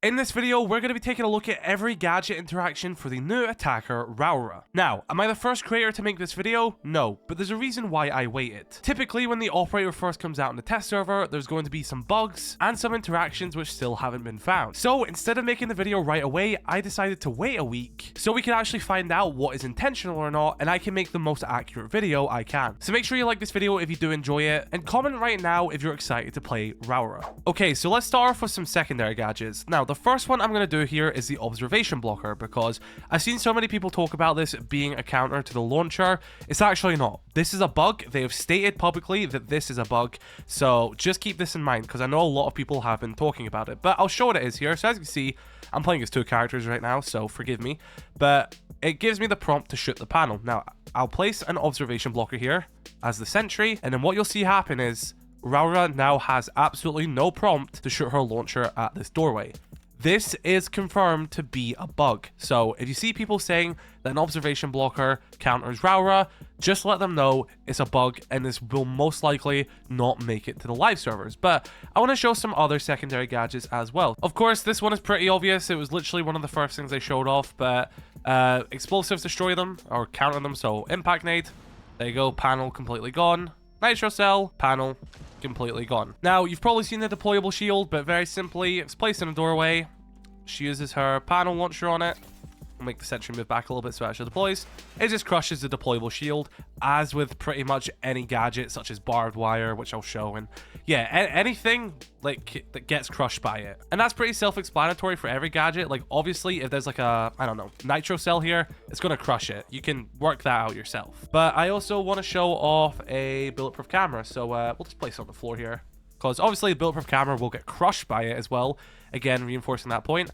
In this video, we're going to be taking a look at every gadget interaction for the new attacker, Rauora. Now, am I the first creator to make this video? No, but there's a reason why I waited. Typically, when the operator first comes out on the test server, there's going to be some bugs and some interactions which still haven't been found. So instead of making the video right away, I decided to wait a week so we can actually find out what is intentional or not, and I can make the most accurate video I can. So make sure you like this video if you do enjoy it, and comment right now if you're excited to play Rauora. Okay, so let's start off with some secondary gadgets. Now, the first one I'm going to do here is the observation blocker, because I've seen so many people talk about this being a counter to the launcher. It's actually not. This is a bug. They have stated publicly that this is a bug, so just keep this in mind, because I know a lot of people have been talking about it, but I'll show what it is here. So as you can see, I'm playing as two characters right now, so forgive me, but it gives me the prompt to shoot the panel. Now, I'll place an observation blocker here as the sentry, and then what you'll see happen is Rauora now has absolutely no prompt to shoot her launcher at this doorway. This is confirmed to be a bug. So if you see people saying that an observation blocker counters Rauora, just let them know it's a bug and this will most likely not make it to the live servers. But I want to show some other secondary gadgets as well. Of course, this one is pretty obvious. It was literally one of the first things they showed off, but explosives destroy them or counter them. So impact nade, there you go, panel completely gone. Nitro cell, panel completely gone. Now, you've probably seen the deployable shield, but very simply, it's placed in a doorway. She uses her panel launcher on it. I'll make the sentry move back a little bit so it actually deploys. It just crushes the deployable shield, as with pretty much any gadget, such as barbed wire, which I'll show. And yeah, anything like that gets crushed by it. And that's pretty self-explanatory for every gadget. Like, obviously, if there's like a, I don't know, nitro cell here, it's going to crush it. You can work that out yourself. But I also want to show off a bulletproof camera. So we'll just place it on the floor here, because obviously the bulletproof camera will get crushed by it as well. Again, reinforcing that point.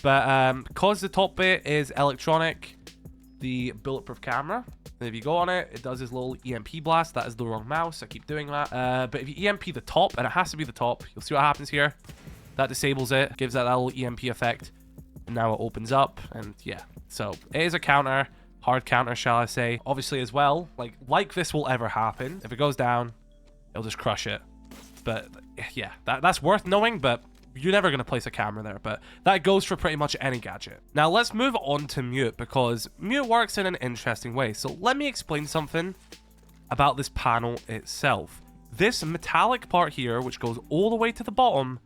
But because the top bit is electronic, the bulletproof camera, if you go on it, it does this little EMP blast. That is the wrong mouse. I keep doing that. But if you EMP the top, and it has to be the top, you'll see what happens here. That disables it, gives that little EMP effect. And now it opens up, and yeah. So it is a counter, hard counter, shall I say. Obviously as well, like this will ever happen. If it goes down, it'll just crush it. But yeah, that's worth knowing, but you're never going to place a camera there, but that goes for pretty much any gadget. Now let's move on to mute, because mute works in an interesting way. So let me explain something about this panel itself. This metallic part here, which goes all the way to the bottom,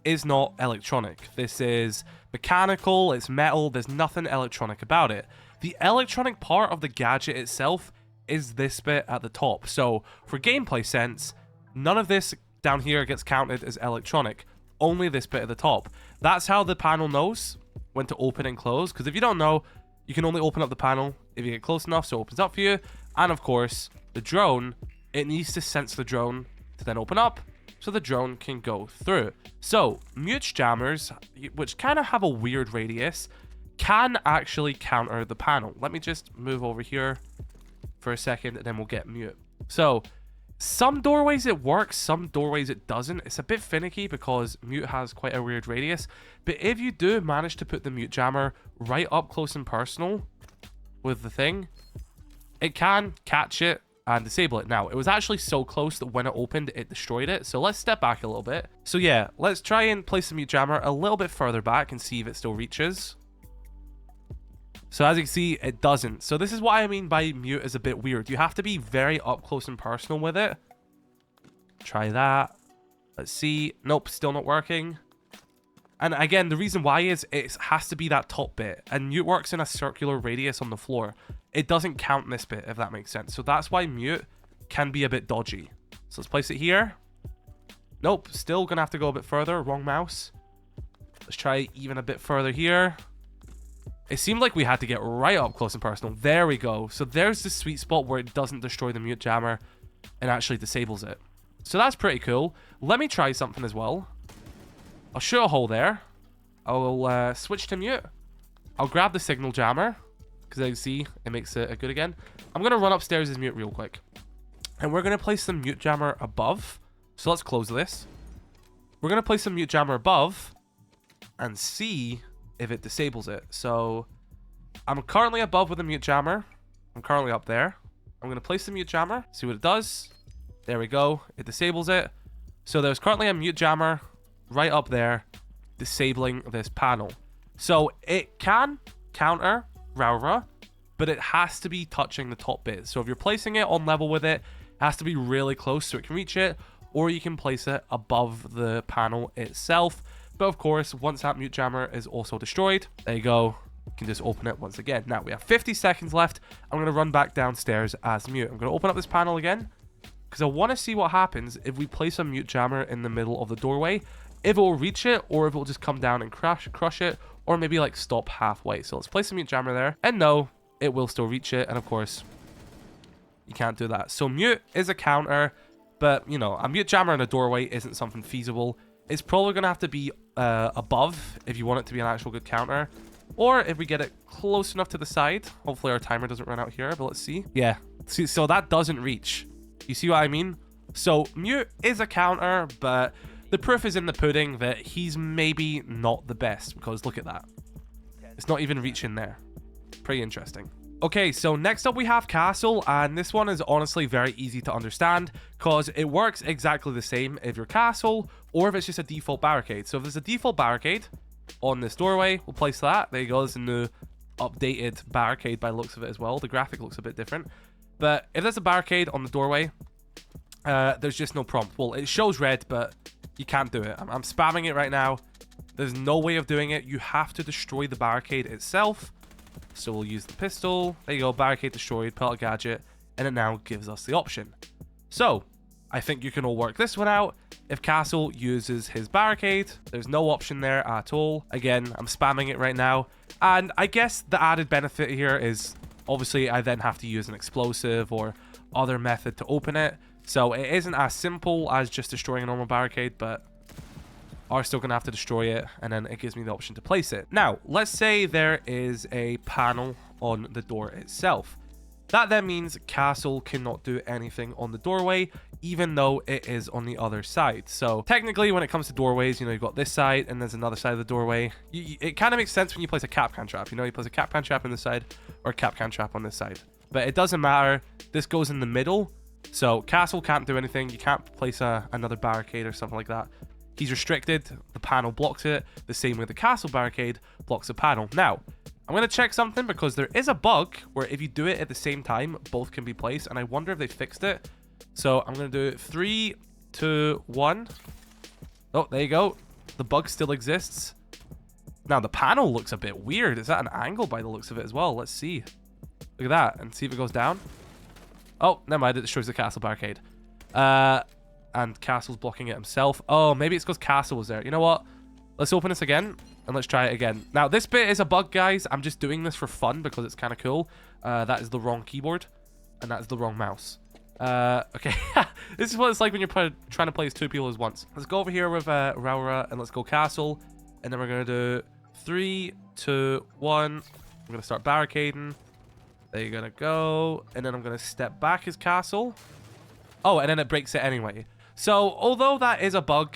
is not electronic. This is mechanical, it's metal, there's nothing electronic about it. The electronic part of the gadget itself is this bit at the top. So for gameplay sense, none of this down here gets counted as electronic. Only this bit at the top. That's how the panel knows when to open and close, because if you don't know, you can only open up the panel if you get close enough, so it opens up for you. And of course, the drone, it needs to sense the drone to then open up so the drone can go through. So mute jammers, which kind of have a weird radius, can actually counter the panel. Let me just move over here for a second, and then we'll get mute. So some doorways it works, some doorways it doesn't. It's a bit finicky because mute has quite a weird radius. But if you do manage to put the mute jammer right up close and personal with the thing, it can catch it and disable it. Now, it was actually so close that when it opened, it destroyed it. So let's step back a little bit. So yeah, let's try and place the mute jammer a little bit further back and see if it still reaches. So as you can see, it doesn't. So this is what I mean by mute is a bit weird. You have to be very up close and personal with it. Try that. Let's see. Nope, still not working. And again, the reason why is it has to be that top bit. And mute works in a circular radius on the floor. It doesn't count this bit, if that makes sense. So that's why mute can be a bit dodgy. So let's place it here. Nope, still gonna have to go a bit further. Wrong mouse. Let's try even a bit further here. It seemed like we had to get right up close and personal. There we go. So there's the sweet spot where it doesn't destroy the mute jammer and actually disables it. So that's pretty cool. Let me try something as well. I'll shoot a hole there. I'll switch to mute. I'll grab the signal jammer, because as you see, it makes it good again. I'm going to run upstairs as mute real quick. And we're going to place the mute jammer above. So let's close this. We're going to place the mute jammer above and see if it disables it. So I'm currently above with the mute jammer. I'm currently up there. I'm going to place the mute jammer, see what it does. There we go. It disables it. So there's currently a mute jammer right up there. disabling this panel. So it can counter Rauora, but it has to be touching the top bit. So if you're placing it on level with it, it has to be really close so it can reach it, or you can place it above the panel itself. But of course, once that mute jammer is also destroyed, there you go, you can just open it once again. Now we have 50 seconds left. I'm going to run back downstairs as mute. I'm going to open up this panel again because I want to see what happens if we place a mute jammer in the middle of the doorway, if it will reach it, or if it will just come down and crush it, or maybe like stop halfway. So let's place a mute jammer there, and no, it will still reach it. And of course, you can't do that. So mute is a counter, but you know, a mute jammer in a doorway isn't something feasible. It's probably going to have to be above if you want it to be an actual good counter, or if we get it close enough to the side. Hopefully our timer doesn't run out here, but let's see. Yeah, see, so that doesn't reach. You see what I mean? So mute is a counter, but the proof is in the pudding that he's maybe not the best, because look at that. It's not even reaching there. Pretty interesting. Okay, so next up we have Castle, and this one is honestly very easy to understand because it works exactly the same if you're Castle or if it's just a default barricade. So if there's a default barricade on this doorway, we'll place that. There you go. There's a new updated barricade by the looks of it as well. The graphic looks a bit different. But if there's a barricade on the doorway, there's just no prompt. Well, it shows red, but you can't do it. I'm spamming it right now. There's no way of doing it. You have to destroy the barricade itself. So we'll use the pistol. There you go, barricade destroyed, pull out a gadget, and it now gives us the option. So I think you can all work this one out. If Castle uses his barricade, there's no option there at all. Again, I'm spamming it right now. And I guess the added benefit here is obviously I then have to use an explosive or other method to open it. So it isn't as simple as just destroying a normal barricade, but are still gonna have to destroy it, and then it gives me the option to place it. Now let's say there is a panel on the door itself. That then means Castle cannot do anything on the doorway, even though it is on the other side. So technically when it comes to doorways, you know, you've got this side and there's another side of the doorway. It kind of makes sense when you place a Kapkan trap. You know, you place a Kapkan trap on this side or a Kapkan trap on this side, but it doesn't matter. This goes in the middle, so Castle can't do anything. You can't place another barricade or something like that. He's restricted. The panel blocks it. The same way the Castle barricade blocks the panel. Now, I'm going to check something because there is a bug where if you do it at the same time, both can be placed. And I wonder if they fixed it. So I'm going to do 3, 2, 1. Oh, there you go. The bug still exists. Now, the panel looks a bit weird. Is that an angle by the looks of it as well? Let's see. Look at that. And see if it goes down. Oh, never mind. It destroys the Castle barricade. And Castle's blocking it himself. Oh, maybe it's because Castle was there. You know what? Let's open this again and let's try it again. Now, this bit is a bug, guys. I'm just doing this for fun because it's kind of cool. That is the wrong keyboard and that is the wrong mouse. Okay. This is what it's like when you're trying to play as two people as once. Let's go over here with Rauora and let's go Castle. And then we're going to do 3, 2, 1. I'm going to start barricading. There you're going to go. And then I'm going to step back as Castle. Oh, and then it breaks it anyway. So, although that is a bug,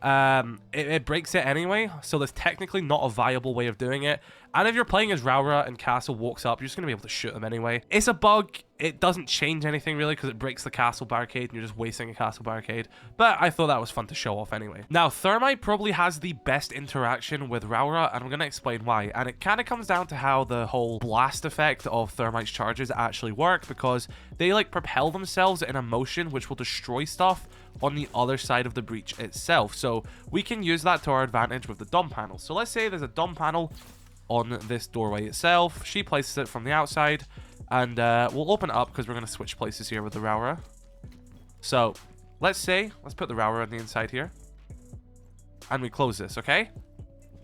it breaks it anyway. So, there's technically not a viable way of doing it. And if you're playing as Rauora and Castle walks up, you're just going to be able to shoot them anyway. It's a bug. It doesn't change anything really because it breaks the Castle barricade and you're just wasting a Castle barricade. But I thought that was fun to show off anyway. Now, Thermite probably has the best interaction with Rauora, and I'm going to explain why. And it kind of comes down to how the whole blast effect of Thermite's charges actually work, because they like propel themselves in a motion which will destroy stuff on the other side of the breach itself. So we can use that to our advantage with the dumb panel. So let's say there's a dumb panel on this doorway itself. She places it from the outside, and we'll open it up because we're going to switch places here with the Rauora. So let's put the Rauora on the inside here, and we close this. Okay,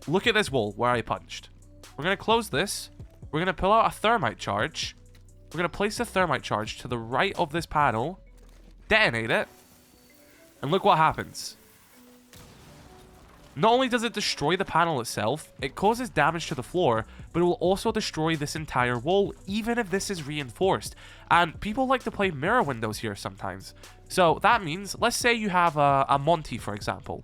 look at this wall where I punched. We're going to close this. We're going to pull out a Thermite charge. We're going to place the Thermite charge to the right of this panel, detonate it, and look what happens. Not only does it destroy the panel itself, it causes damage to the floor, but it will also destroy this entire wall, even if this is reinforced. And people like to play mirror windows here sometimes. So that means, let's say you have a Monty, for example.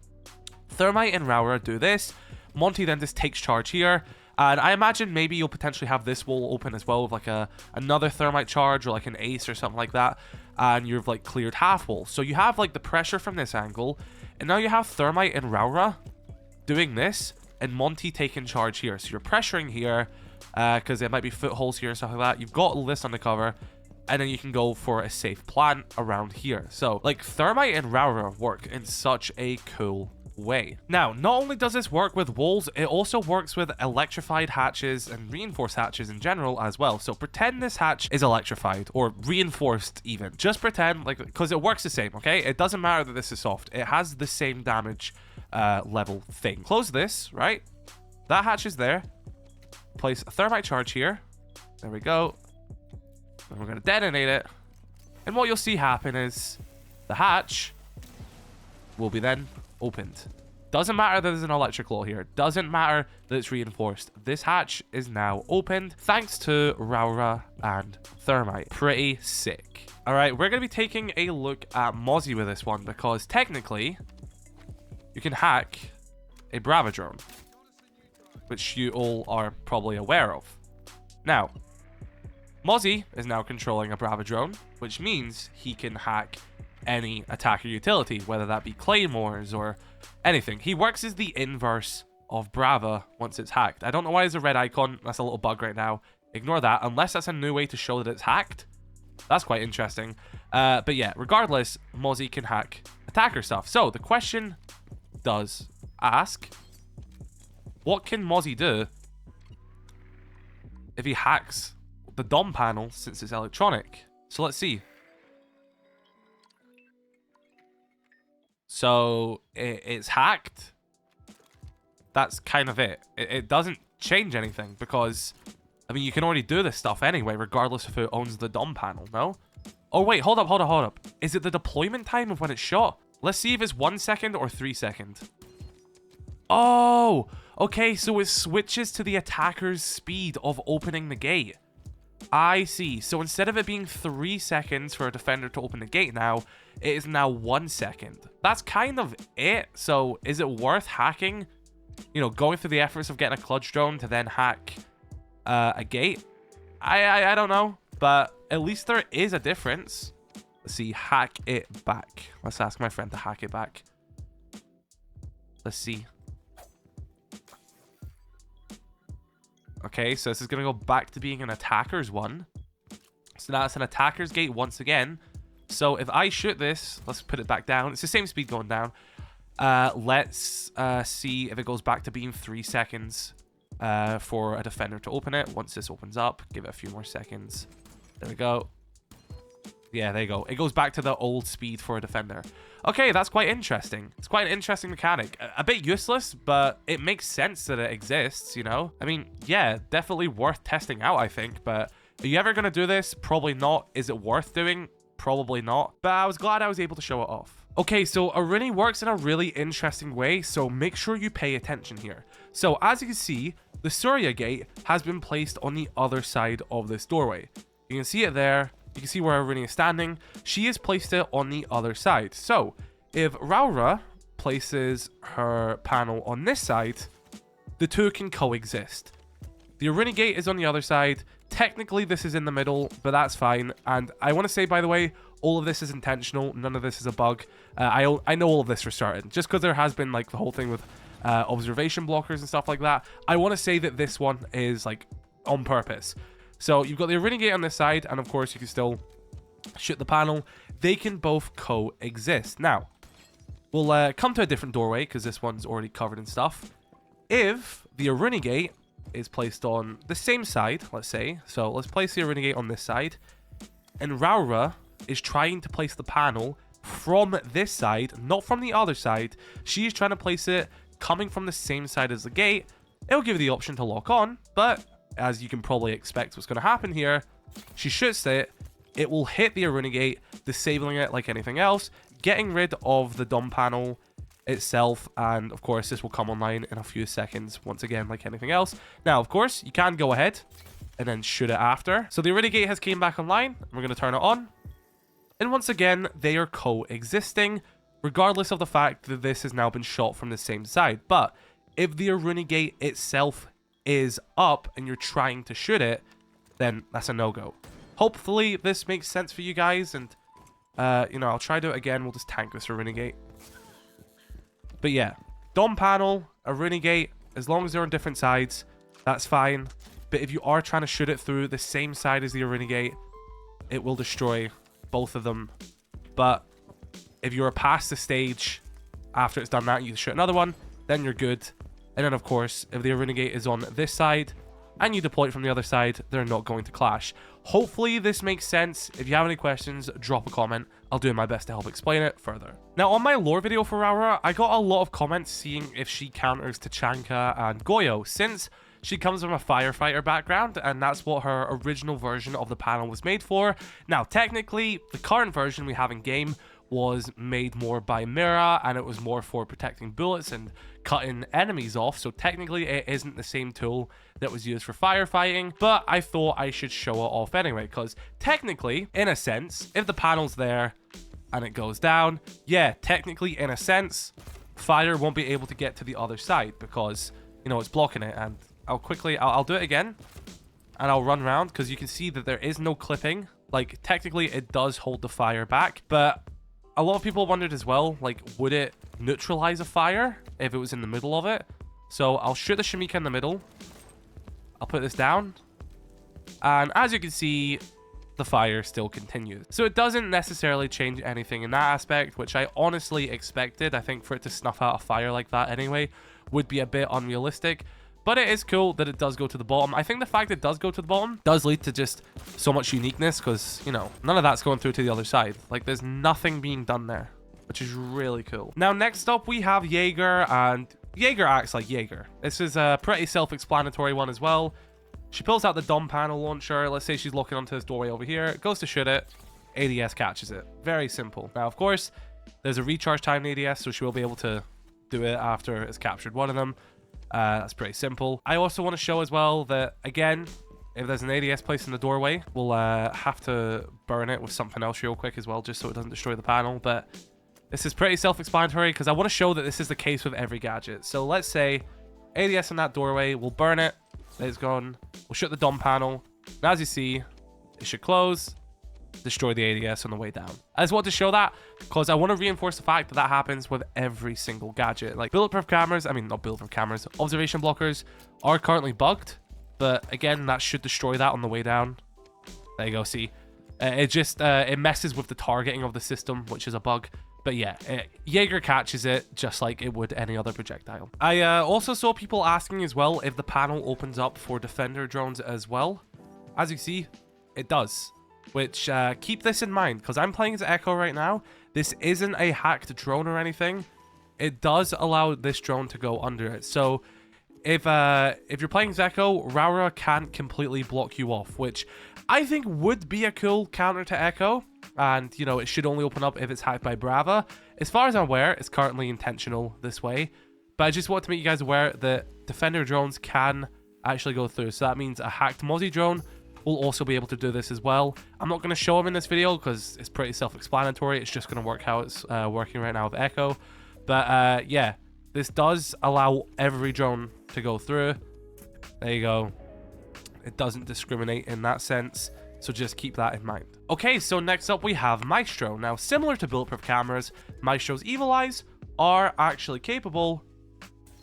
Thermite and Rauora do this. Monty then just takes charge here. And I imagine maybe you'll potentially have this wall open as well with like another Thermite charge or like an ace or something like that. And you've like cleared half wall. So you have like the pressure from this angle. And now you have Thermite and Rauora doing this and Monty taking charge here. So you're pressuring here because there might be footholds here or something like that. You've got all this on the cover. And then you can go for a safe plant around here. So, like, Thermite and Rauora work in such a cool way. Now, not only does this work with walls, it also works with electrified hatches and reinforced hatches in general as well. So pretend this hatch is electrified or reinforced even. Just pretend, like, because it works the same, okay? It doesn't matter that this is soft. It has the same damage level thing. Close this, right? That hatch is there. Place a Thermite charge here. There we go. And we're going to detonate it. And what you'll see happen is the hatch will be then opened. Doesn't matter that there's an electric claw here. Doesn't matter that it's reinforced. This hatch is now opened thanks to Rauora and Thermite. Pretty sick. All right, we're going to be taking a look at Mozzie with this one because technically you can hack a Brava drone, which you all are probably aware of. Now, Mozzie is now controlling a Brava drone, which means he can hack any attacker utility, whether that be claymores or anything. He works as the inverse of Brava once it's hacked. I don't know why there's a red icon. That's a little bug right now. Ignore that, unless that's a new way to show that it's hacked. That's quite interesting. But yeah, regardless, Mozzie can hack attacker stuff. So the question does ask, what can Mozzie do if he hacks the DOM panel since it's electronic? So let's see. So it's hacked. That's kind of it. It doesn't change anything because, I mean, you can already do this stuff anyway, regardless of who owns the DOM panel, no? Oh, wait, hold up. Is it the deployment time of when it's shot? Let's see if it's 1 second or 3 seconds. Oh, okay, so it switches to the attacker's speed of opening the gate. I see. So instead of it being 3 seconds for a defender to open the gate now, it is now 1 second. That's kind of it. So is it worth hacking? You know, going through the efforts of getting a clutch drone to then hack a gate? I don't know. But at least there is a difference. Let's see. Hack it back. Let's ask my friend to hack it back. Let's see. Okay, so this is going to go back to being an attacker's one. So now it's an attacker's gate once again. So if I shoot this, let's put it back down. It's the same speed going down. Let's see if it goes back to being 3 seconds for a defender to open it. Once this opens up, give it a few more seconds. There we go. Yeah, there you go. It goes back to the old speed for a defender. Okay, that's quite interesting. It's quite an interesting mechanic. A bit useless, but it makes sense that it exists, you know? I mean, yeah, definitely worth testing out, I think, but are you ever going to do this? Probably not. Is it worth doing? Probably not. But I was glad I was able to show it off. Okay, so Aruni works in a really interesting way, so make sure you pay attention here. So as you can see, the Surya gate has been placed on the other side of this doorway. You can see it there. You can see where Aruni is standing. She has placed it on the other side. So if Rauora places her panel on this side, the two can coexist. The Aruni gate is on the other side. Technically, this is in the middle, but that's fine. And I want to say, by the way, all of this is intentional. None of this is a bug. I know all of this for starting. Just because there has been like the whole thing with observation blockers and stuff like that, I want to say that this one is like on purpose. So you've got the Aruni gate on this side, and of course you can still shoot the panel. They can both coexist. Now, we'll come to a different doorway because this one's already covered in stuff. If the Aruni gate is placed on the same side, let's say, so let's place the Aruni gate on this side, and Rauora is trying to place the panel from this side, not from the other side. She's trying to place it coming from the same side as the gate. It'll give you the option to lock on, but as you can probably expect what's going to happen here, she shoots it, it will hit the Aruni gate, disabling it like anything else, getting rid of the DOM panel itself, and of course this will come online in a few seconds once again like anything else. Now of course you can go ahead and then shoot it after. So the Aruni gate has came back online, and we're going to turn it on, and once again they are coexisting regardless of the fact that this has now been shot from the same side. But if the Aruni gate itself is up and you're trying to shoot it, then that's a no-go. Hopefully this makes sense for you guys, and you know, I'll try to do it again. We'll just tank this Aruni gate. But yeah, Dom panel, Aruni gate, as long as they're on different sides, that's fine. But if you are trying to shoot it through the same side as the Aruni gate, it will destroy both of them. But if you're past the stage after it's done that, you shoot another one, then you're good. And then, of course, if the Aruni gate is on this side and you deploy it from the other side, they're not going to clash. Hopefully this makes sense. If you have any questions, drop a comment. I'll do my best to help explain it further. Now, on my lore video for Rauora, I got a lot of comments seeing if she counters Tachanka and Goyo, since she comes from a firefighter background, and that's what her original version of the panel was made for. Now, technically, the current version we have in game was made more by Mira, and it was more for protecting bullets and cutting enemies off, so technically it isn't the same tool that was used for firefighting, but I thought I should show it off anyway, because technically, in a sense, if the panel's there and it goes down, yeah, technically, in a sense, fire won't be able to get to the other side, because, you know, it's blocking it. And I'll do it again, and I'll run around, because you can see that there is no clipping. Like, technically, it does hold the fire back, but a lot of people wondered as well, like, would it neutralize a fire if it was in the middle of it? So I'll shoot the Shamika in the middle. I'll put this down. And as you can see, the fire still continues. So it doesn't necessarily change anything in that aspect, which I honestly expected. I think for it to snuff out a fire like that anyway would be a bit unrealistic. But it is cool that it does go to the bottom. I think the fact it does go to the bottom does lead to just so much uniqueness, because, you know, none of that's going through to the other side. Like, there's nothing being done there, which is really cool. Now, next up, we have Jager, and Jager acts like Jager. This is a pretty self-explanatory one as well. She pulls out the Dom panel launcher. Let's say she's looking onto this doorway over here. Goes to shoot it. ADS catches it. Very simple. Now, of course, there's a recharge time in ADS, so she will be able to do it after it's captured one of them. That's pretty simple. I also want to show as well that, again, if there's an ADS placed in the doorway, we'll have to burn it with something else real quick as well, just so it doesn't destroy the panel. But this is pretty self-explanatory, because I want to show that this is the case with every gadget. So let's say ADS in that doorway, we'll burn it. It's gone. We'll shut the Dom panel. And as you see, it should close, destroy the ADS on the way down. I just want to show that because I want to reinforce the fact that that happens with every single gadget. Like, bulletproof cameras, I mean, not bulletproof cameras, observation blockers are currently bugged, but again, that should destroy that on the way down. There you go, see? It messes with the targeting of the system, which is a bug. But yeah, Jager catches it just like it would any other projectile. I also saw people asking as well if the panel opens up for defender drones as well. As you see, it does. Which, keep this in mind, because I'm playing as Echo right now. This isn't a hacked drone or anything. It does allow this drone to go under it. So, if you're playing as Echo, Rauora can't completely block you off, which I think would be a cool counter to Echo. And, you know, it should only open up if it's hacked by Brava. As far as I'm aware, it's currently intentional this way. But I just want to make you guys aware that defender drones can actually go through. So that means a hacked Mozzie drone will also be able to do this as well. I'm not going to show them in this video because it's pretty self-explanatory. It's just going to work how it's working right now with Echo. But yeah, this does allow every drone to go through. There you go. It doesn't discriminate in that sense. So just keep that in mind. Okay, so next up we have Maestro. Now, similar to bulletproof cameras, Maestro's evil eyes are actually capable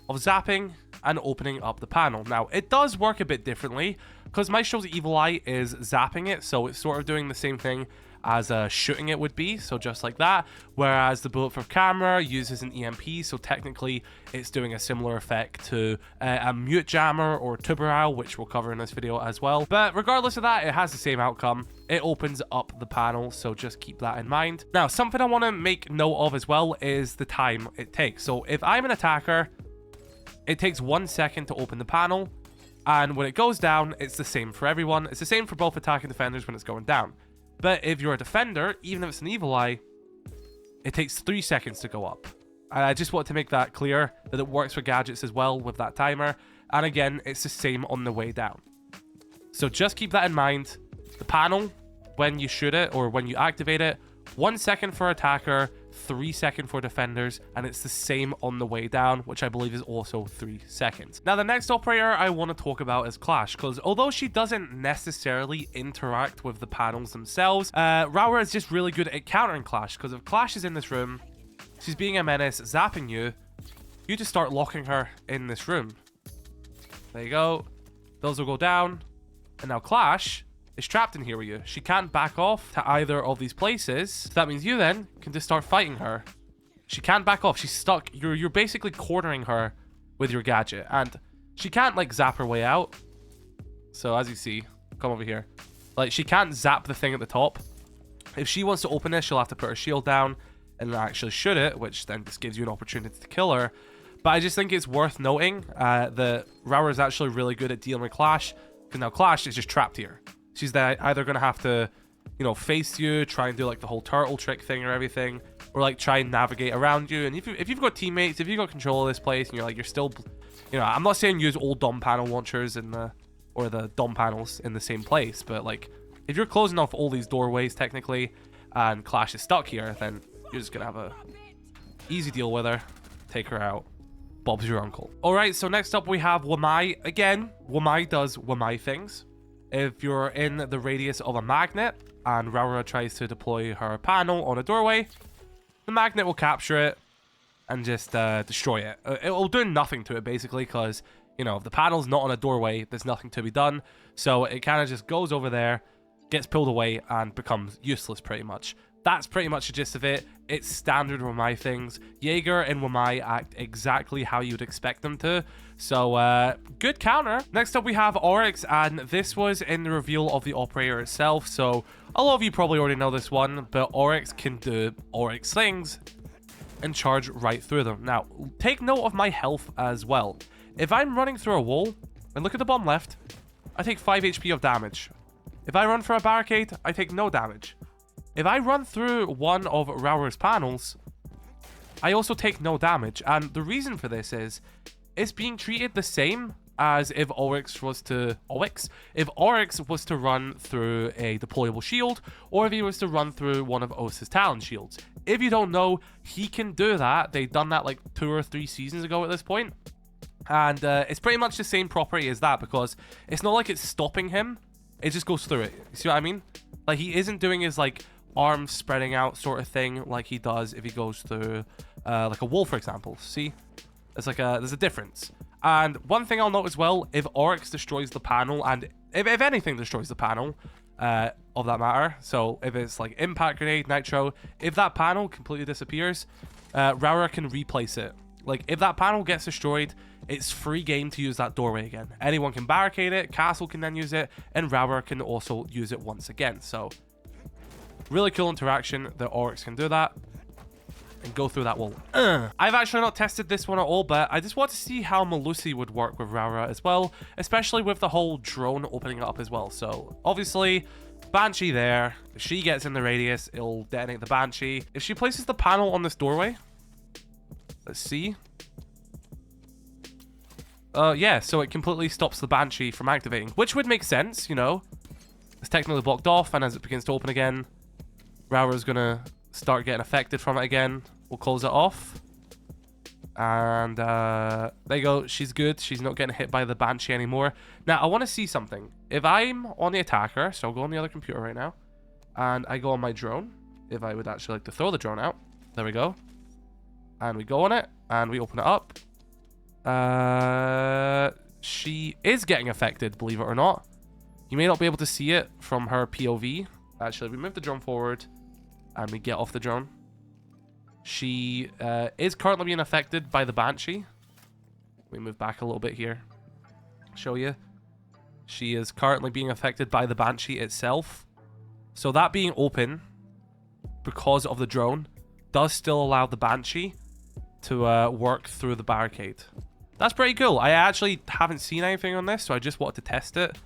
of zapping and opening up the panel. Now, it does work a bit differently because Maestro's evil eye is zapping it, so it's sort of doing the same thing as shooting it would be, so just like that, whereas the bulletproof camera uses an EMP, so technically it's doing a similar effect to a mute jammer or Tubarao, which we'll cover in this video as well. But regardless of that, it has the same outcome. It opens up the panel, so just keep that in mind. Now, something I want to make note of as well is the time it takes. So if I'm an attacker, it takes 1 second to open the panel, and when it goes down, it's the same for everyone. It's the same for both attack and defenders when it's going down. But if you're a defender, even if it's an evil eye, it takes 3 seconds to go up. And I just want to make that clear that it works for gadgets as well with that timer. And again, it's the same on the way down. So just keep that in mind. The panel, when you shoot it or when you activate it, 1 second for attacker, 3 seconds for defenders, and it's the same on the way down, which I believe is also 3 seconds. Now, the next operator I want to talk about is Clash, because although she doesn't necessarily interact with the panels themselves, Rauora is just really good at countering Clash, because if Clash is in this room, she's being a menace, zapping you, you just start locking her in this room. There you go. Those will go down. And now Clash is trapped in here with you. She can't back off to either of these places. So that means you then can just start fighting her. She can't back off. She's stuck. You're basically cornering her with your gadget. And she can't, like, zap her way out. So as you see, come over here. Like, she can't zap the thing at the top. If she wants to open this, she'll have to put her shield down and actually shoot it, which then just gives you an opportunity to kill her. But I just think it's worth noting that Rauora is actually really good at dealing with Clash, because now Clash is just trapped here. She's either going to have to, you know, face you, try and do like the whole turtle trick thing or everything, or like try and navigate around you. And if you've got teammates, if you've got control of this place, and you're still, you know, I'm not saying use old dom panel launchers or the dom panels in the same place, but like if you're closing off all these doorways technically, and Clash is stuck here, then you're just gonna have a easy deal with her, take her out. Bob's your uncle. All right, so next up we have Wamai. Again, Wamai does Wamai things. If you're in the radius of a magnet and Rauora tries to deploy her panel on a doorway, the magnet will capture it and just destroy it. It will do nothing to it basically, because, you know, if the panel's not on a doorway, there's nothing to be done. So it kind of just goes over there, gets pulled away, and becomes useless pretty much. That's pretty much the gist of it. It's standard Wamai things. Jager and Wamai act exactly how you'd expect them to. So, good counter. Next up, we have Oryx, and this was in the reveal of the operator itself. So, a lot of you probably already know this one, but Oryx can do Oryx things and charge right through them. Now, take note of my health as well. If I'm running through a wall, and look at the bottom left, I take 5 HP of damage. If I run for a barricade, I take no damage. If I run through one of Rauora's panels, I also take no damage. And the reason for this is, it's being treated the same as if Oryx was to run through a deployable shield, or if he was to run through one of Osa's talent shields. If you don't know, he can do that. They've done that like 2 or 3 seasons ago at this point. And it's pretty much the same property as that, because it's not like it's stopping him. It just goes through it. You see what I mean? Like, he isn't doing his, like, arms spreading out sort of thing like he does if he goes through, like a wall, for example. See? It's like there's a difference. And one thing I'll note as well, if Oryx destroys the panel, and if anything destroys the panel, of that matter, so if it's like impact grenade, nitro, if that panel completely disappears, Rauora can replace it. Like, if that panel gets destroyed, it's free game to use that doorway again. Anyone can barricade it, Castle can then use it, and Rauora can also use it once again. So, really cool interaction that Oryx can do that and go through that wall. I've actually not tested this one at all, but I just want to see how Melusi would work with Rauora as well, especially with the whole drone opening it up as well. So, obviously, Banshee there. If she gets in the radius, it'll detonate the Banshee. If she places the panel on this doorway, let's see. Yeah, so it completely stops the Banshee from activating, which would make sense, you know. It's technically blocked off, and as it begins to open again, Rauora's gonna start getting affected from it again. We'll close it off. And there you go. She's good. She's not getting hit by the Banshee anymore. Now, I want to see something. If I'm on the attacker, so I'll go on the other computer right now, and I go on my drone, if I would actually like to throw the drone out. There we go. And we go on it, and we open it up. She is getting affected, believe it or not. You may not be able to see it from her POV. Actually, we move the drone forward, and we get off the drone. She is currently being affected by the Banshee. We move back a little bit here. Show you. She is currently being affected by the Banshee itself. So that being open, because of the drone, does still allow the Banshee to work through the barricade. That's pretty cool. I actually haven't seen anything on this, so I just wanted to test it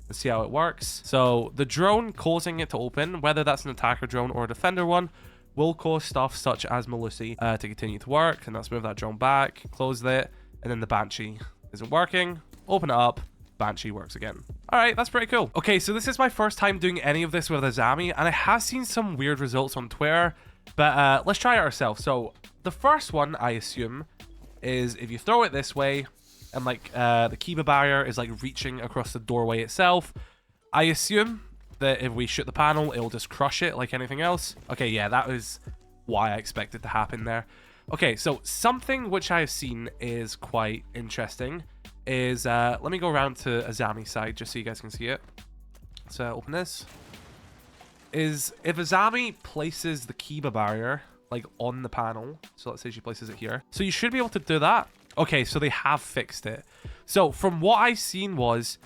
and see how it works. So the drone causing it to open, whether that's an attacker drone or a defender one, will cause stuff such as Melusi to continue to work. And let's move that drone back, close it, and then the Banshee isn't working. Open it up, Banshee works again. All right, that's pretty cool. Okay, so this is my first time doing any of this with Azami, and I have seen some weird results on Twitter, but let's try it ourselves. So the first one, I assume, is if you throw it this way, and like the Kiba barrier is like reaching across the doorway itself. I assume that if we shoot the panel, it'll just crush it like anything else. Okay, yeah, that was why I expected to happen there. Okay, so something which I've seen is quite interesting is, let me go around to Azami's side just so you guys can see it. So open this. Is if Azami places the Kiba barrier like on the panel, so let's say she places it here, so you should be able to do that. Okay, so they have fixed it. So from what I seen was,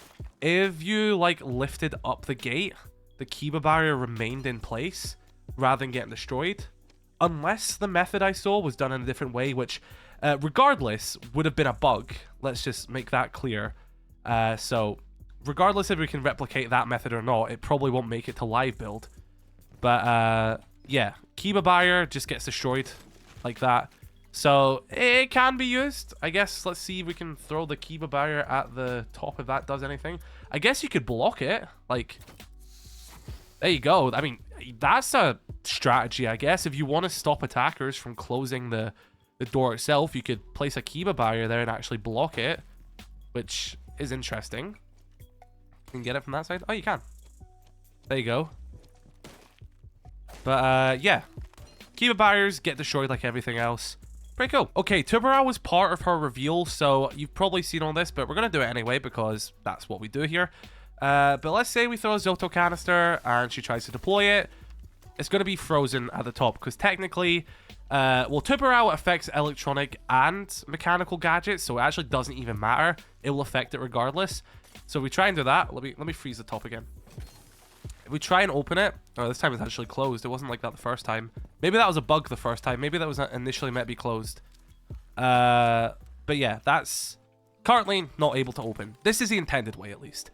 if you like lifted up the gate, the Kiba barrier remained in place rather than getting destroyed, unless the method I saw was done in a different way, which regardless would have been a bug. Let's just make that clear. So regardless if we can replicate that method or not, it probably won't make it to live build. But yeah, Kiba barrier just gets destroyed like that. So it can be used. I guess let's see if we can throw the Kiba barrier at the top if that does anything. I guess you could block it. Like, there you go. I mean, that's a strategy, I guess. If you want to stop attackers from closing the door itself, you could place a Kiba barrier there and actually block it, which is interesting. You can get it from that side. Oh, you can. There you go. But yeah, Kiba barriers get destroyed like everything else. Pretty cool. Okay, Tubarao was part of her reveal, so you've probably seen all this, but we're going to do it anyway because that's what we do here. But let's say we throw a Zoto canister and she tries to deploy it. It's going to be frozen at the top because technically, well, Tubarao affects electronic and mechanical gadgets, so it actually doesn't even matter. It will affect it regardless. So we try and do that. Let me freeze the top again. If we try and open it, oh, this time it's actually closed. It wasn't like that the first time. Maybe that was a bug the first time. Maybe that was initially meant to be closed. But yeah, that's currently not able to open. This is the intended way, at least.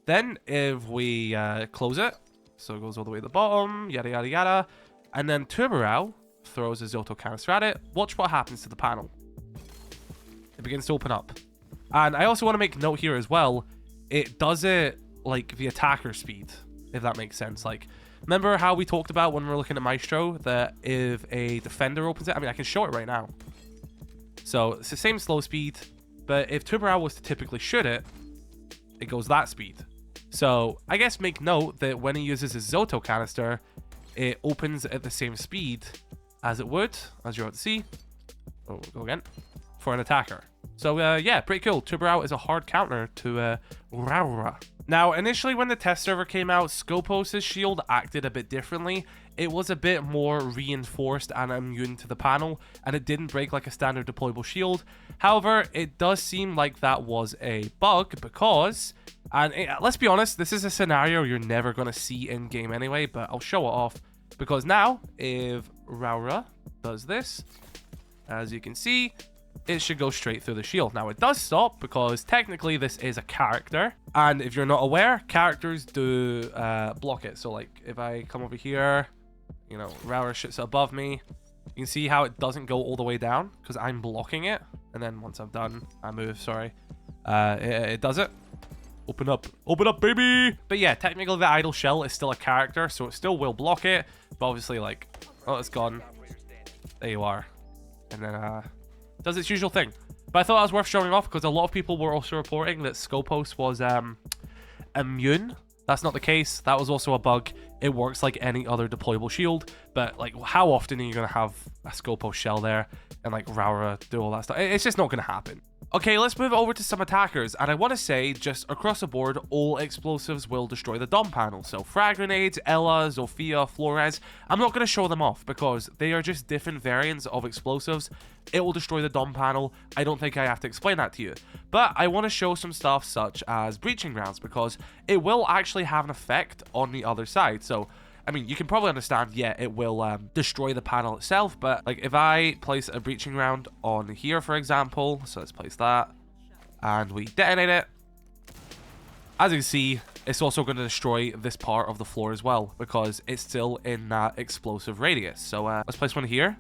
Then if we close it, so it goes all the way to the bottom, yada yada yada, and then Tubarao throws a Zoto canister at it. Watch what happens to the panel. It begins to open up. And I also want to make a note here as well. It does it like the attacker speed, if that makes sense. Like, remember how we talked about when we were looking at Maestro that if a defender opens it, I mean, I can show it right now. So it's the same slow speed, but if Tubarao was to typically shoot it, it goes that speed. So I guess make note that when he uses his Zoto canister, it opens at the same speed as it would, as you're about to see. Oh, go again. For an attacker. So yeah, pretty cool. Tubarao is a hard counter to Rauora. Now, initially when the test server came out, Skopos' shield acted a bit differently. It was a bit more reinforced and immune to the panel, and it didn't break like a standard deployable shield. However, it does seem like that was a bug because, and let's be honest, this is a scenario you're never going to see in-game anyway, but I'll show it off. Because now, if Rauora does this, as you can see, it should go straight through the shield. Now, it does stop because technically this is a character. And if you're not aware, characters do block it. So, like, if I come over here, you know, Rauora shoots it above me. You can see how it doesn't go all the way down because I'm blocking it. And then once I'm done, I move, sorry. It does it. Open up, baby! But yeah, technically the idle shell is still a character, so it still will block it. But obviously, like, oh, it's gone. There you are. And then, does its usual thing. But I thought it was worth showing off because a lot of people were also reporting that Skopos was immune. That's not the case. That was also a bug. It works like any other deployable shield. But, like, how often are you going to have a Skopos shell there and, like, Rauora do all that stuff? It's just not going to happen. Okay, let's move over to some attackers, and I want to say, just across the board, all explosives will destroy the Dom panel. So, frag grenades, Ella, Zofia, Flores, I'm not going to show them off, because they are just different variants of explosives. It will destroy the Dom panel. I don't think I have to explain that to you. But I want to show some stuff such as breaching grounds, because it will actually have an effect on the other side. So, I mean, you can probably understand, yeah, it will destroy the panel itself, but like if I place a breaching round on here, for example, so let's place that, and we detonate it, as you can see, it's also going to destroy this part of the floor as well, because it's still in that explosive radius. So let's place one here.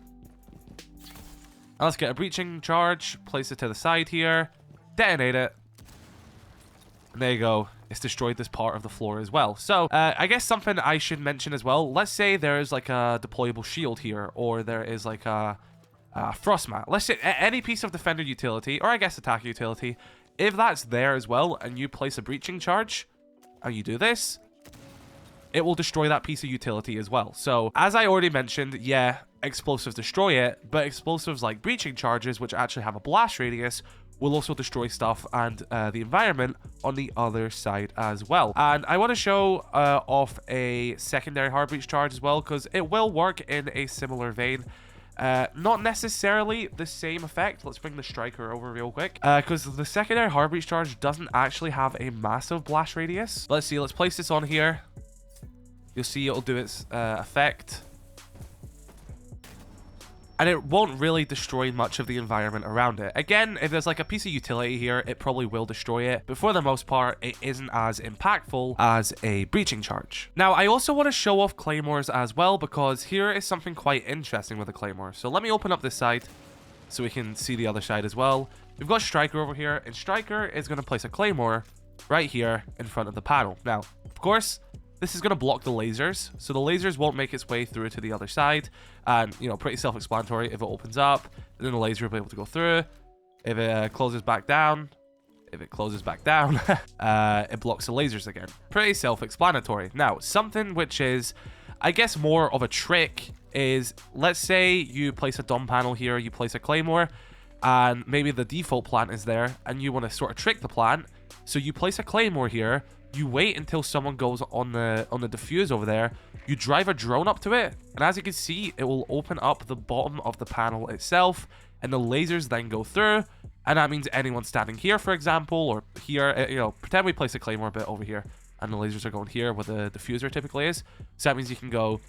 And let's get a breaching charge, place it to the side here, detonate it, and there you go. It's destroyed this part of the floor as well. So, I guess something I should mention as well. Let's say there is like a deployable shield here, or there is like a frost mat. Let's say any piece of defender utility, or I guess attack utility. If that's there as well, and you place a breaching charge, and you do this, it will destroy that piece of utility as well. So, as I already mentioned, yeah, explosives destroy it, but explosives like breaching charges, which actually have a blast radius, will also destroy stuff and the environment on the other side as well. And I want to show off a secondary hard breach charge as well, because it will work in a similar vein. Not necessarily the same effect. Let's bring the striker over real quick, because the secondary hard breach charge doesn't actually have a massive blast radius. Let's see, let's place this on here. You'll see it'll do its effect. And it won't really destroy much of the environment around it. Again, if there's like a piece of utility here, it probably will destroy it. But for the most part, it isn't as impactful as a breaching charge. Now, I also want to show off claymores as well, because here is something quite interesting with a claymore. So let me open up this side so we can see the other side as well. We've got Striker over here, and Striker is going to place a claymore right here in front of the panel. Now, of course, this is going to block the lasers, so the lasers won't make its way through to the other side. And, you know, pretty self-explanatory. If it opens up, then the laser will be able to go through. If it closes back down, it blocks the lasers again. Pretty self-explanatory. Now, something which is, I guess, more of a trick is, let's say you place a dom panel here, you place a claymore, and maybe the default plant is there, and you want to sort of trick the plant. So you place a claymore here, you wait until someone goes on the diffuse over there, you drive a drone up to it, and as you can see, it will open up the bottom of the panel itself, and the lasers then go through, and that means anyone standing here, for example, or here, you know, pretend we place a claymore bit over here, and the lasers are going here where the diffuser typically is. So that means you can go,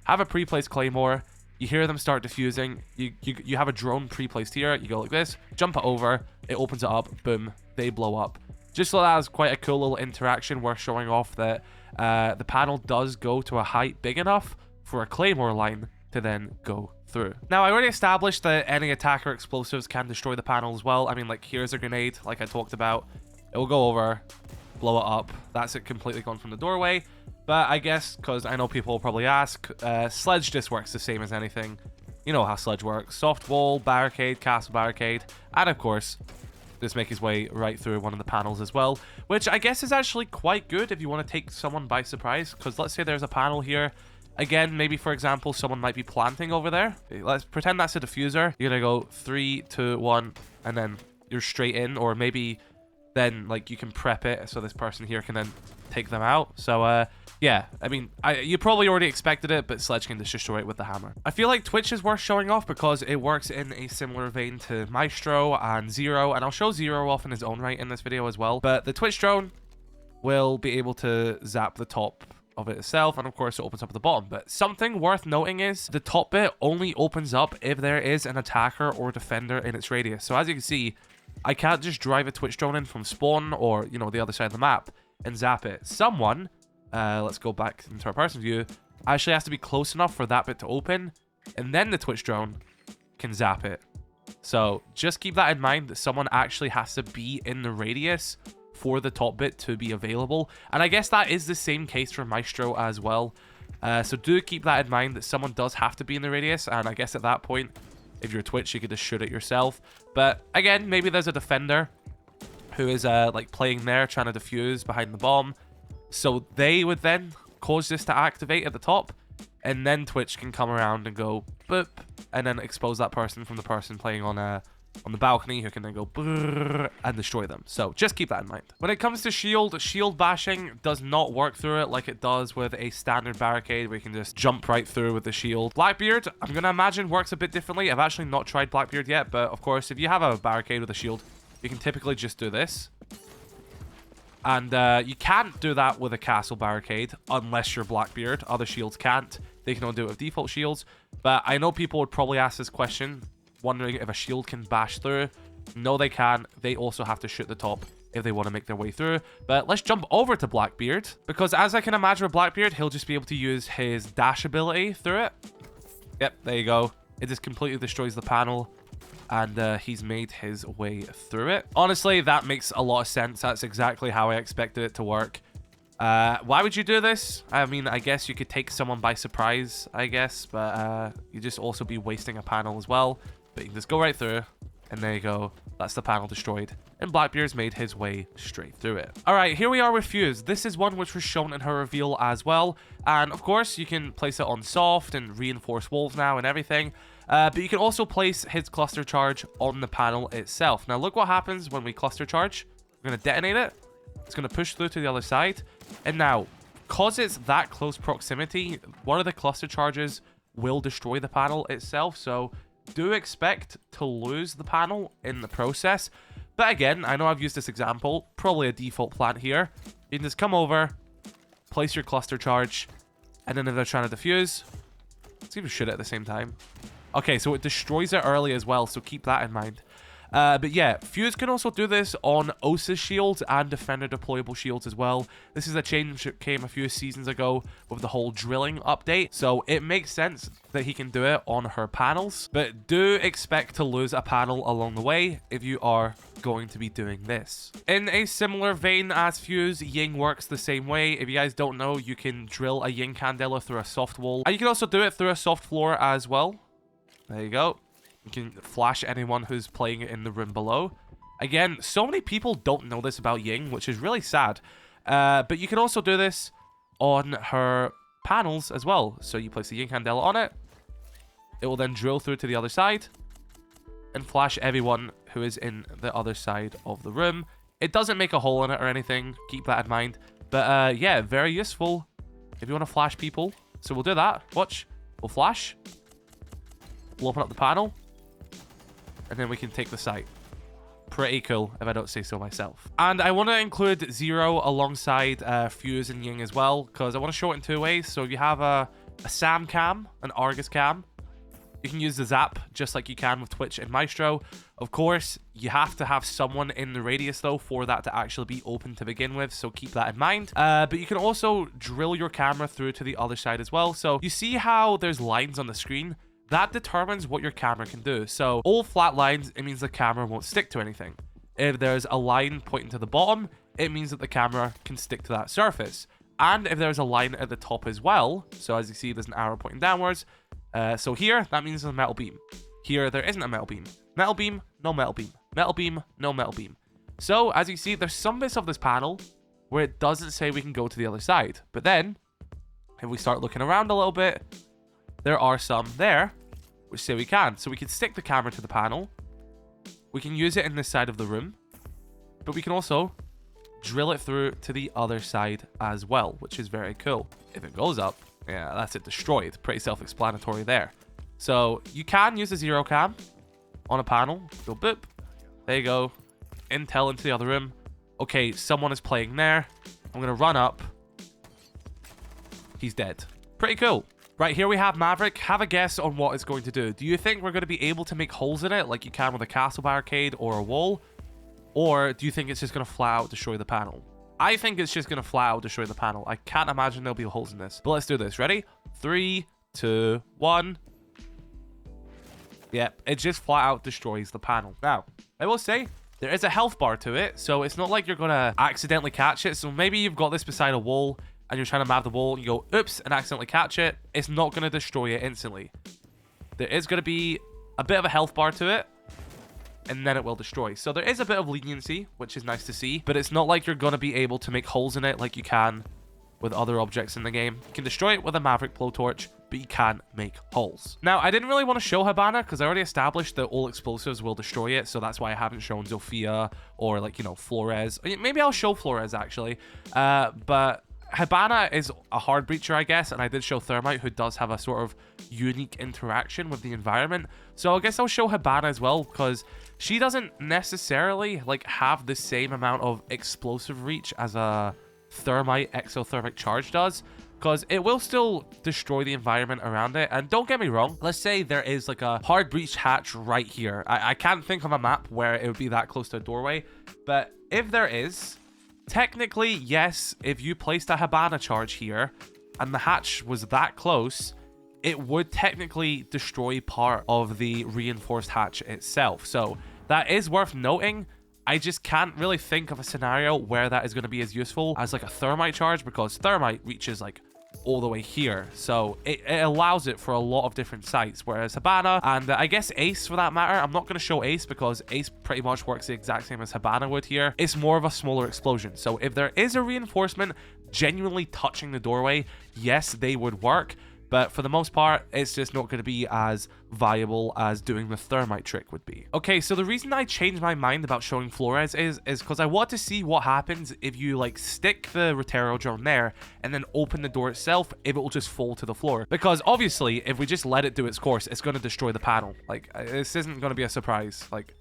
have a pre-placed claymore, you hear them start diffusing, you have a drone pre-placed here, you go like this, jump it over, it opens it up, boom, they blow up. Just so that is quite a cool little interaction worth showing off, that the panel does go to a height big enough for a claymore line to then go through. Now, I already established that any attacker explosives can destroy the panel as well. I mean, like, here's a grenade, like I talked about. It will go over, blow it up. That's it completely gone from the doorway. But I guess, because I know people will probably ask, Sledge just works the same as anything. You know how Sledge works. Soft wall, barricade, castle barricade, and of course, just make his way right through one of the panels as well, which I guess is actually quite good if you want to take someone by surprise, because let's say there's a panel here. Again, maybe, for example, someone might be planting over there. Let's pretend that's a diffuser. You're going to go 3, 2, 1, and then you're straight in, or maybe then, like, you can prep it so this person here can then take them out. So, yeah, I mean, you probably already expected it, but Sledge can just destroy it with the hammer. I feel like Twitch is worth showing off because it works in a similar vein to Maestro and Zero, and I'll show Zero off in his own right in this video as well. But the Twitch drone will be able to zap the top of it itself, and of course it opens up at the bottom. But something worth noting is the top bit only opens up if there is an attacker or defender in its radius. So as you can see, I can't just drive a Twitch drone in from spawn or, you know, the other side of the map and zap it. Someone, let's go back into our person view, actually has to be close enough for that bit to open, and then the Twitch drone can zap it. So just keep that in mind, that someone actually has to be in the radius for the top bit to be available. And I guess that is the same case for Maestro as well. So do keep that in mind, that someone does have to be in the radius, and I guess at that point, if you're Twitch, you could just shoot it yourself. But again, maybe there's a defender who is like playing there, trying to defuse behind the bomb. So they would then cause this to activate at the top, and then Twitch can come around and go boop, and then expose that person from the person playing on the balcony, who can then go brrr and destroy them. So just keep that in mind. When it comes to shield bashing does not work through it like it does with a standard barricade where you can just jump right through with the shield. Blackbeard, I'm gonna imagine, works a bit differently. I've actually not tried Blackbeard yet, but of course, if you have a barricade with a shield, you can typically just do this. And you can't do that with a castle barricade unless you're Blackbeard. Other shields can't. They can only do it with default shields. But I know people would probably ask this question, wondering if a shield can bash through. No, they can. They also have to shoot the top if they want to make their way through. But let's jump over to Blackbeard, because as I can imagine with Blackbeard, he'll just be able to use his dash ability through it. Yep, there you go. It just completely destroys the panel, and he's made his way through it. Honestly, that makes a lot of sense. That's exactly how I expected it to work. Why would you do this? I mean, I guess you could take someone by surprise, I guess, but you just also be wasting a panel as well. But you can just go right through, And there you go. That's the panel destroyed. And Blackbeard's made his way straight through it. Alright, here we are with Fuze. This is one which was shown in her reveal as well. And of course, you can place it on soft and reinforce walls now and everything. But you can also place his cluster charge on the panel itself. Now look what happens when we cluster charge. We're going to detonate it. It's going to push through to the other side. And now, because it's that close proximity, one of the cluster charges will destroy the panel itself. So do expect to lose the panel in the process. But again, I know I've used this example, probably a default plant here. You can just come over, place your cluster charge, and then if they're trying to defuse, let's even shoot it at the same time. Okay, so it destroys it early as well, so keep that in mind. But yeah, Fuze can also do this on Osa's shields and Defender deployable shields as well. This is a change that came a few seasons ago with the whole drilling update. So it makes sense that he can do it on her panels. But do expect to lose a panel along the way if you are going to be doing this. In a similar vein as Fuze, Ying works the same way. If you guys don't know, you can drill a Ying candela through a soft wall. And you can also do it through a soft floor as well. There you go. You can flash anyone who's playing it in the room below. Again, so many people don't know this about Ying, which is really sad. But you can also do this on her panels as well. So you place the Ying candela on it. It will then drill through to the other side and flash everyone who is in the other side of the room. It doesn't make a hole in it or anything. Keep that in mind. But yeah, very useful if you want to flash people. So we'll do that. Watch. We'll flash. We'll open up the panel. And then we can take the site. Pretty cool, if I don't say so myself. And I want to include Zero alongside Fuze and Ying as well, because I want to show it in two ways. So if you have a Sam cam, an Argus cam, you can use the Zap just like you can with Twitch and Maestro. Of course, you have to have someone in the radius though for that to actually be open to begin with, so keep that in mind. But you can also drill your camera through to the other side as well. So you see how there's lines on the screen? That determines what your camera can do. So all flat lines, it means the camera won't stick to anything. If there's a line pointing to the bottom, it means that the camera can stick to that surface. And if there's a line at the top as well, so as you see, there's an arrow pointing downwards. So here, that means there's a metal beam. Here, there isn't a metal beam. Metal beam, no metal beam. Metal beam, no metal beam. So as you see, there's some bits of this panel where it doesn't say we can go to the other side. But then, if we start looking around a little bit, there are some there which say we can. So we can stick the camera to the panel. We can use it in this side of the room. But we can also drill it through to the other side as well, which is very cool. If it goes up, yeah, that's it destroyed. Pretty self-explanatory there. So you can use the Zero cam on a panel. Go boop. There you go. Intel into the other room. Okay, someone is playing there. I'm going to run up. He's dead. Pretty cool. Right, here we have Maverick. Have a guess on what it's going to do. Do you think we're going to be able to make holes in it like you can with a castle barricade or a wall? Or do you think it's just going to flat out destroy the panel? I think it's just going to flat out destroy the panel. I can't imagine there'll be holes in this. But let's do this. Ready? 3, 2, 1. Yep, it just flat out destroys the panel. Now, I will say, there is a health bar to it. So it's not like you're going to accidentally catch it. So maybe you've got this beside a wall and you're trying to map the wall, and you go, oops, and accidentally catch it. It's not going to destroy it instantly. There is going to be a bit of a health bar to it, and then it will destroy. So there is a bit of leniency, which is nice to see, but it's not like you're going to be able to make holes in it like you can with other objects in the game. You can destroy it with a Maverick blowtorch, but you can't make holes. Now, I didn't really want to show Hibana because I already established that all explosives will destroy it, so that's why I haven't shown Zofia or, like, you know, Flores. Maybe I'll show Flores, actually, but Hibana is a hard breacher, I guess, and I did show Thermite, who does have a sort of unique interaction with the environment. So I guess I'll show Hibana as well, because she doesn't necessarily, like, have the same amount of explosive reach as a Thermite exothermic charge does, because it will still destroy the environment around it. And don't get me wrong, let's say there is, like, a hard breach hatch right here. I can't think of a map where it would be that close to a doorway, but if there is, technically, yes, if you placed a Hibana charge here and the hatch was that close, it would technically destroy part of the reinforced hatch itself. So that is worth noting. I just can't really think of a scenario where that is going to be as useful as like a Thermite charge, because Thermite reaches like all the way here. So it allows it for a lot of different sites, whereas Hibana and I guess Ace for that matter, I'm not going to show Ace because Ace pretty much works the exact same as Hibana would here. It's more of a smaller explosion. So if there is a reinforcement genuinely touching the doorway, yes, they would work. But for the most part, it's just not going to be as viable as doing the Thermite trick would be. Okay, so the reason I changed my mind about showing Flores is because I want to see what happens if you like stick the Rotero drone there and then open the door itself, if it will just fall to the floor. Because obviously, if we just let it do its course, it's going to destroy the panel. Like, this isn't going to be a surprise. Like,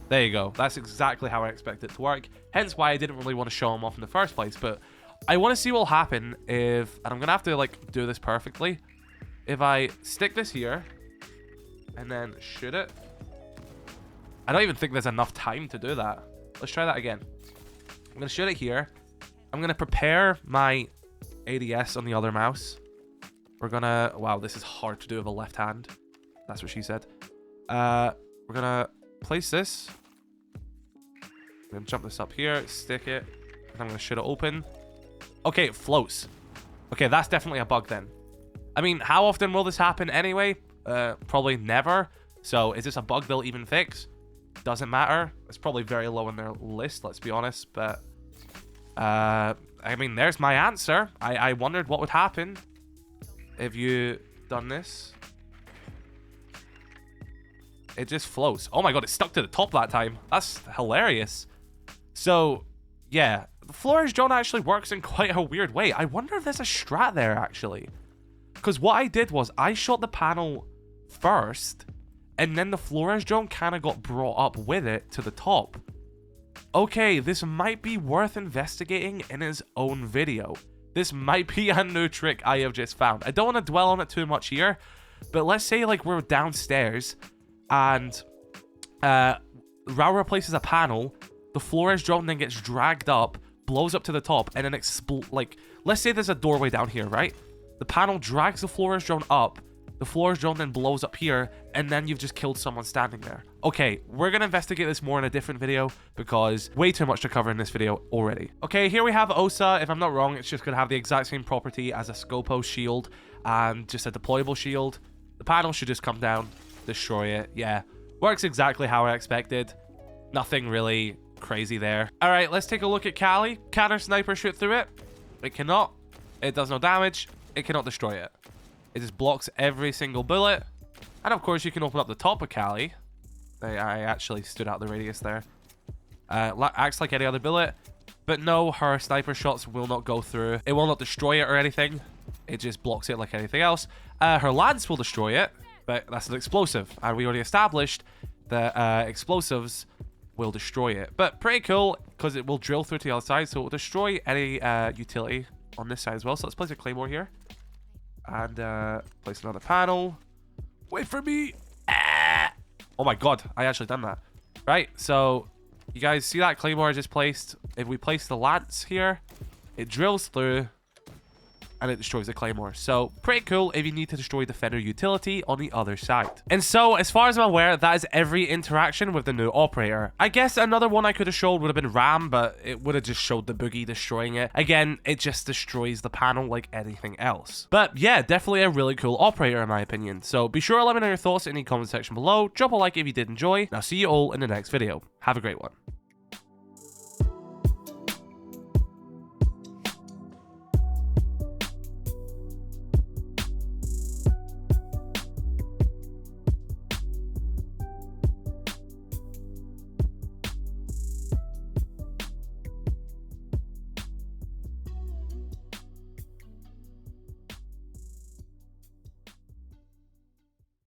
there you go. That's exactly how I expect it to work. Hence why I didn't really want to show them off in the first place. But I want to see what will happen if, and I'm going to have to like do this perfectly. If I stick this here and then shoot it, I don't even think there's enough time to do that. Let's try that again. I'm going to shoot it here. I'm going to prepare my ADS on the other mouse. We're going to... Wow, this is hard to do with a left hand. That's what she said. We're going to place this. I'm going to jump this up here, stick it, and I'm going to shoot it open. Okay, it floats. Okay, that's definitely a bug then. I mean, how often will this happen anyway? Probably never. So is this a bug they'll even fix? Doesn't matter. It's probably very low on their list, let's be honest. But, I mean, there's my answer. I wondered what would happen if you done this. It just floats. Oh my god, it stuck to the top that time. That's hilarious. So, yeah. The Flores drone actually works in quite a weird way. I wonder if there's a strat there, actually. Because what I did was I shot the panel first, and then the Flores drone kind of got brought up with it to the top. Okay, this might be worth investigating in its own video. This might be a new trick I have just found. I don't want to dwell on it too much here, but let's say like we're downstairs, and Rauora places a panel, the Flores drone then gets dragged up, blows up to the top, and then like, let's say there's a doorway down here, right? The panel drags the Flores drone up, the Flores drone then blows up here, and then you've just killed someone standing there. Okay, we're going to investigate this more in a different video because way too much to cover in this video already. Okay, here we have Osa. If I'm not wrong, it's just going to have the exact same property as a Skopos shield and just a deployable shield. The panel should just come down, destroy it. Yeah, works exactly how I expected. Nothing really crazy there. All right, let's take a look at Kali. Can our sniper shoot through it? It cannot. It does no damage. It cannot destroy it. It just blocks every single bullet. And of course, you can open up the top of Kali. I actually stood out the radius there. Acts like any other bullet. But no, her sniper shots will not go through. It will not destroy it or anything. It just blocks it like anything else. Her lance will destroy it. But that's an explosive. And we already established that explosives will destroy it. But pretty cool because it will drill through to the other side. So it will destroy any utility on this side as well. So let's place a claymore here. And place another panel. Wait for me. Ah! Oh my god, I actually done that. Right, so you guys see that claymore I just placed? If we place the lance here, it drills through and it destroys the claymore. So pretty cool if you need to destroy defender utility on the other side. And so as far as I'm aware, that is every interaction with the new operator. I guess another one I could have showed would have been Ram, but it would have just showed the boogie destroying it. Again, it just destroys the panel like anything else. But yeah, definitely a really cool operator in my opinion. So be sure to let me know your thoughts in the comment section below. Drop a like if you did enjoy. And I'll see you all in the next video. Have a great one.